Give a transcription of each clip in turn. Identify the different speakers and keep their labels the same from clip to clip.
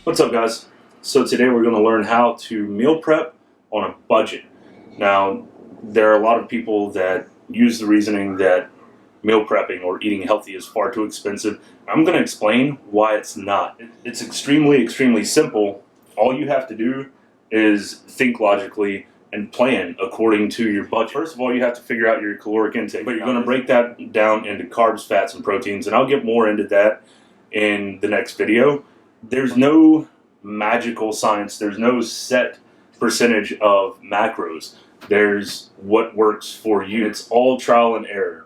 Speaker 1: What's up, guys? So today we're going to learn how to meal prep on a budget. Now, there are a lot of people that use the reasoning that meal prepping or eating healthy is far too expensive. I'm going to explain why it's not. It's extremely simple. All you have to do is think logically and plan according to your budget. First of all, you have to figure out your caloric intake, but you're going to break that down into carbs, fats, and proteins, and I'll get more into that in the next video. There's no magical science. There's no set percentage of macros. There's what works for you. It's all trial and error.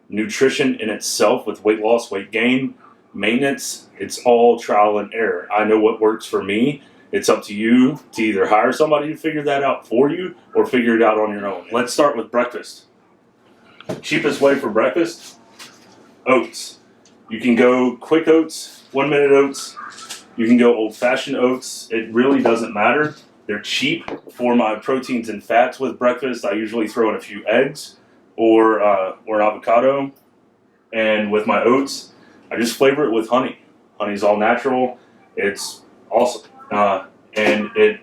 Speaker 1: Nutrition in itself with weight loss, weight gain, maintenance, it's all trial and error. I know what works for me. It's up to you to either hire somebody to figure that out for you or figure it out on your own. Let's start with breakfast. Cheapest way for breakfast, oats. You can go quick oats, 1 minute oats. You can go old-fashioned oats. It really doesn't matter. They're cheap. For my proteins and fats with breakfast, I usually throw in a few eggs or an avocado. And with my oats, I just flavor it with honey. Honey's all natural. It's awesome. And it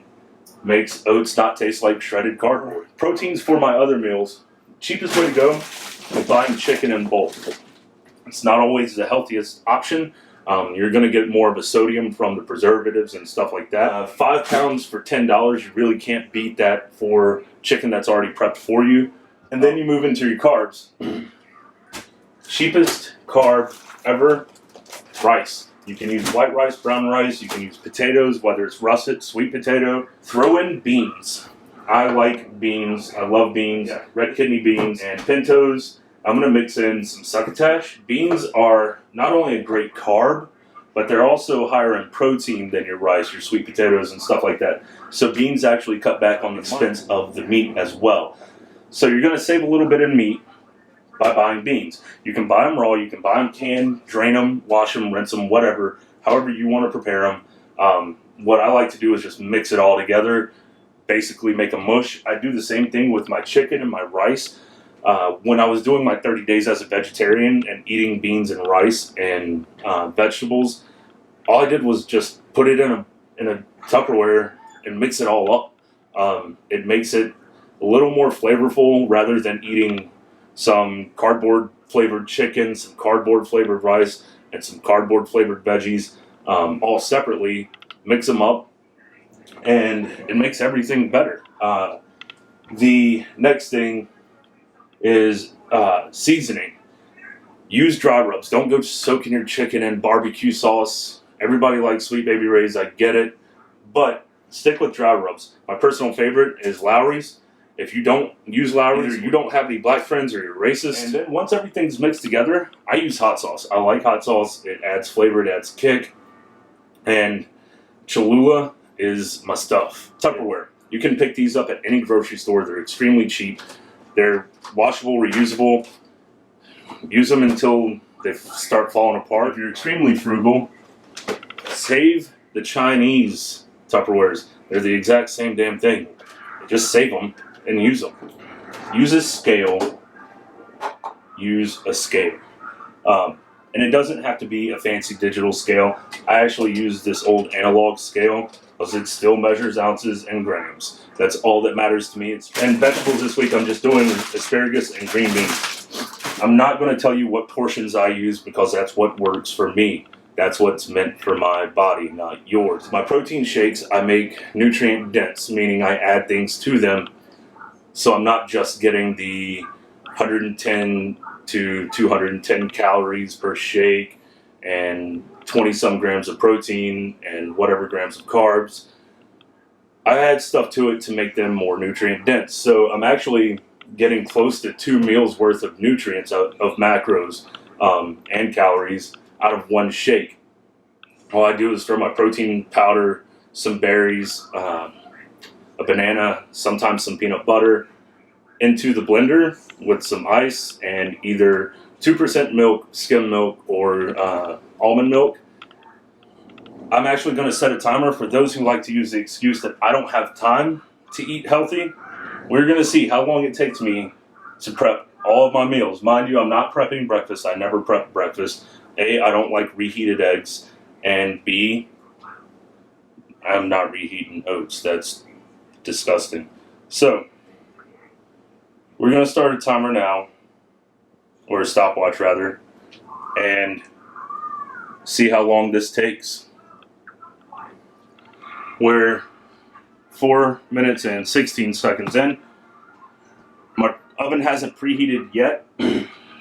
Speaker 1: makes oats not taste like shredded cardboard. Proteins for my other meals. Cheapest way to go is buying chicken in bulk. It's not always the healthiest option. You're going to get more of a sodium from the preservatives and stuff like that. 5 pounds for $10, you really can't beat that for chicken that's already prepped for you. And then you move into your carbs. Cheapest carb ever, rice. You can use white rice, brown rice, you can use potatoes, whether it's russet, sweet potato. Throw in beans. I like beans, I love beans, red kidney beans and pintos. I'm going to mix in some succotash. Beans are not only a great carb, but they're also higher in protein than your rice, your sweet potatoes, and stuff like that. So beans actually cut back on the expense of the meat as well. So you're going to save a little bit in meat by buying beans. You can buy them raw, you can buy them canned, drain them, wash them, rinse them, whatever, however you want to prepare them. What I like to do is just mix it all together, basically make a mush. I do the same thing with my chicken and my rice. When I was doing my 30 days as a vegetarian and eating beans and rice and vegetables, all I did was just put it in a Tupperware and mix it all up. It makes it a little more flavorful rather than eating some cardboard flavored chicken, some cardboard flavored rice, and some cardboard flavored veggies all separately. Mix them up, and it makes everything better. The next thing is seasoning. Use dry rubs. Don't go soaking your chicken in barbecue sauce. Everybody likes Sweet Baby Ray's, I get it, but stick with dry rubs. My personal favorite is Lawry's. If you don't use Lawry's, you don't have any black friends or you're racist. And then once everything's mixed together, I use hot sauce. I like hot sauce. It adds flavor, it adds kick. And Cholula is my stuff. Tupperware. You can pick these up at any grocery store. They're extremely cheap. They're washable, reusable. Use them until they start falling apart. If you're extremely frugal, save the Chinese Tupperwares. They're the exact same damn thing. Just save them and use them. Use a scale. Use a scale. And it doesn't have to be a fancy digital scale. I actually use this old analog scale because it still measures ounces and grams. That's all that matters to me. And vegetables this week, I'm just doing asparagus and green beans. I'm not going to tell you what portions I use because that's what works for me. That's what's meant for my body, not yours. My protein shakes, I make nutrient dense, meaning I add things to them. So I'm not just getting the 110 to 210 calories per shake and 20-some grams of protein and whatever grams of carbs. I add stuff to it to make them more nutrient dense. So I'm actually getting close to 2 meals worth of nutrients, of macros and calories out of one shake. All I do is throw my protein powder, some berries, a banana, sometimes some peanut butter into the blender with some ice and either 2% milk, skim milk, or almond milk. I'm actually going to set a timer for those who like to use the excuse that I don't have time to eat healthy. We're going to see how long it takes me to prep all of my meals. Mind you, I'm not prepping breakfast. I never prep breakfast. A, I don't like reheated eggs. And B, I'm not reheating oats. That's disgusting. So, we're going to start a timer now, or a stopwatch rather, and see how long this takes. We're 4 minutes and 16 seconds in. My oven hasn't preheated yet,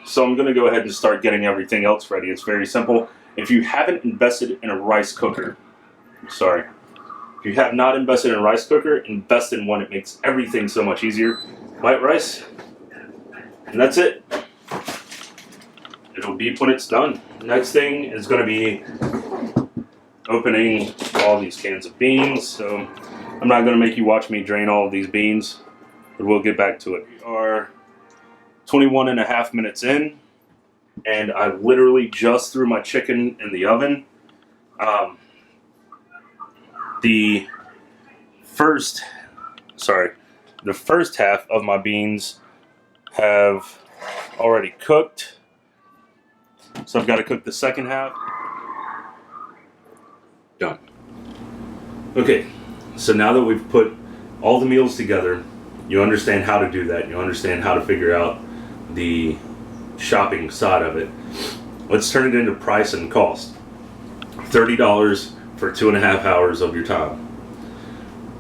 Speaker 1: so I'm going to go ahead and start getting everything else ready. It's very simple. If you haven't invested in a rice cooker, if you have not invested in a rice cooker, invest in one. It makes everything so much easier. White rice, and that's it. It'll beep when it's done. Next thing is going to be opening all these cans of beans. So I'm not going to make you watch me drain all of these beans, but we'll get back to it. We are 21 and a half minutes in, and I literally just threw my chicken in the oven. The first half of my beans have already cooked, so I've got to cook the second half. Done. Okay, so now that we've put all the meals together, you understand how to do that. You understand how to figure out the shopping side of it. Let's turn it into price and cost. $30 for 2.5 hours of your time.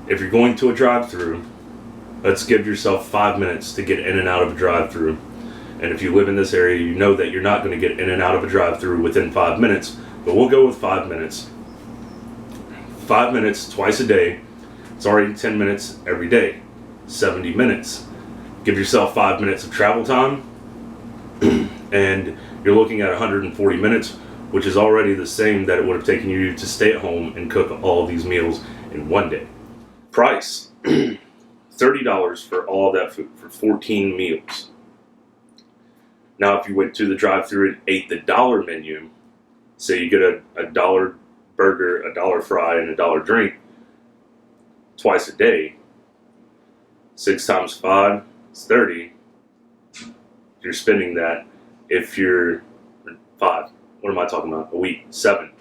Speaker 1: If you're going to a drive-through, let's give yourself 5 minutes to get in and out of a drive-through. And if you live in this area, you know that you're not going to get in and out of a drive-through within 5 minutes, but we'll go with 5 minutes. 5 minutes twice a day. It's already 10 minutes every day. 70 minutes. Give yourself 5 minutes of travel time, and you're looking at 140 minutes, which is already the same that it would have taken you to stay at home and cook all of these meals in one day. Price, $30 for all of that food for 14 meals. Now, if you went to the drive-thru and ate the dollar menu, say you get a dollar burger, a dollar fry, and a dollar drink twice a day, 6 times 5 is 30. You're spending that if you're 5. What am I talking about? A week, 7.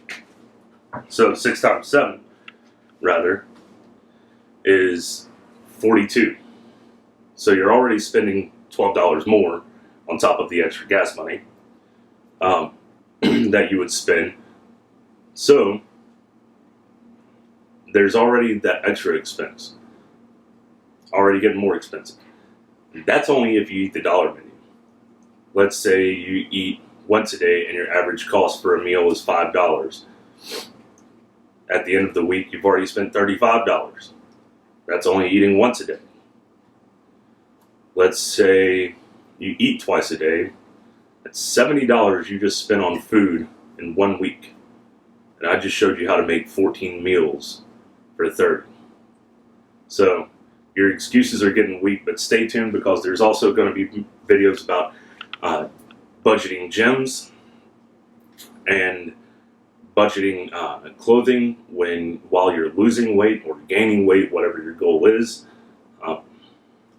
Speaker 1: So 6 times 7, rather, is 42. So you're already spending $12 more on top of the extra gas money that you would spend. So there's already that extra expense. Already getting more expensive. That's only if you eat the dollar menu. Let's say you eat once a day and your average cost for a meal is $5. At the end of the week, you've already spent $35. That's only eating once a day. Let's say you eat twice a day. That's $70 you just spent on food in 1 week. And I just showed you how to make 14 meals for 30. So your excuses are getting weak, but stay tuned because there's also going to be videos about budgeting gyms and budgeting clothing while you're losing weight or gaining weight, whatever your goal is,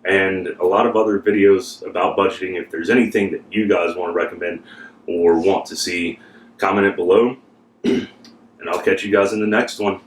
Speaker 1: and a lot of other videos about budgeting. If there's anything that you guys want to recommend or want to see, comment it below, and I'll catch you guys in the next one.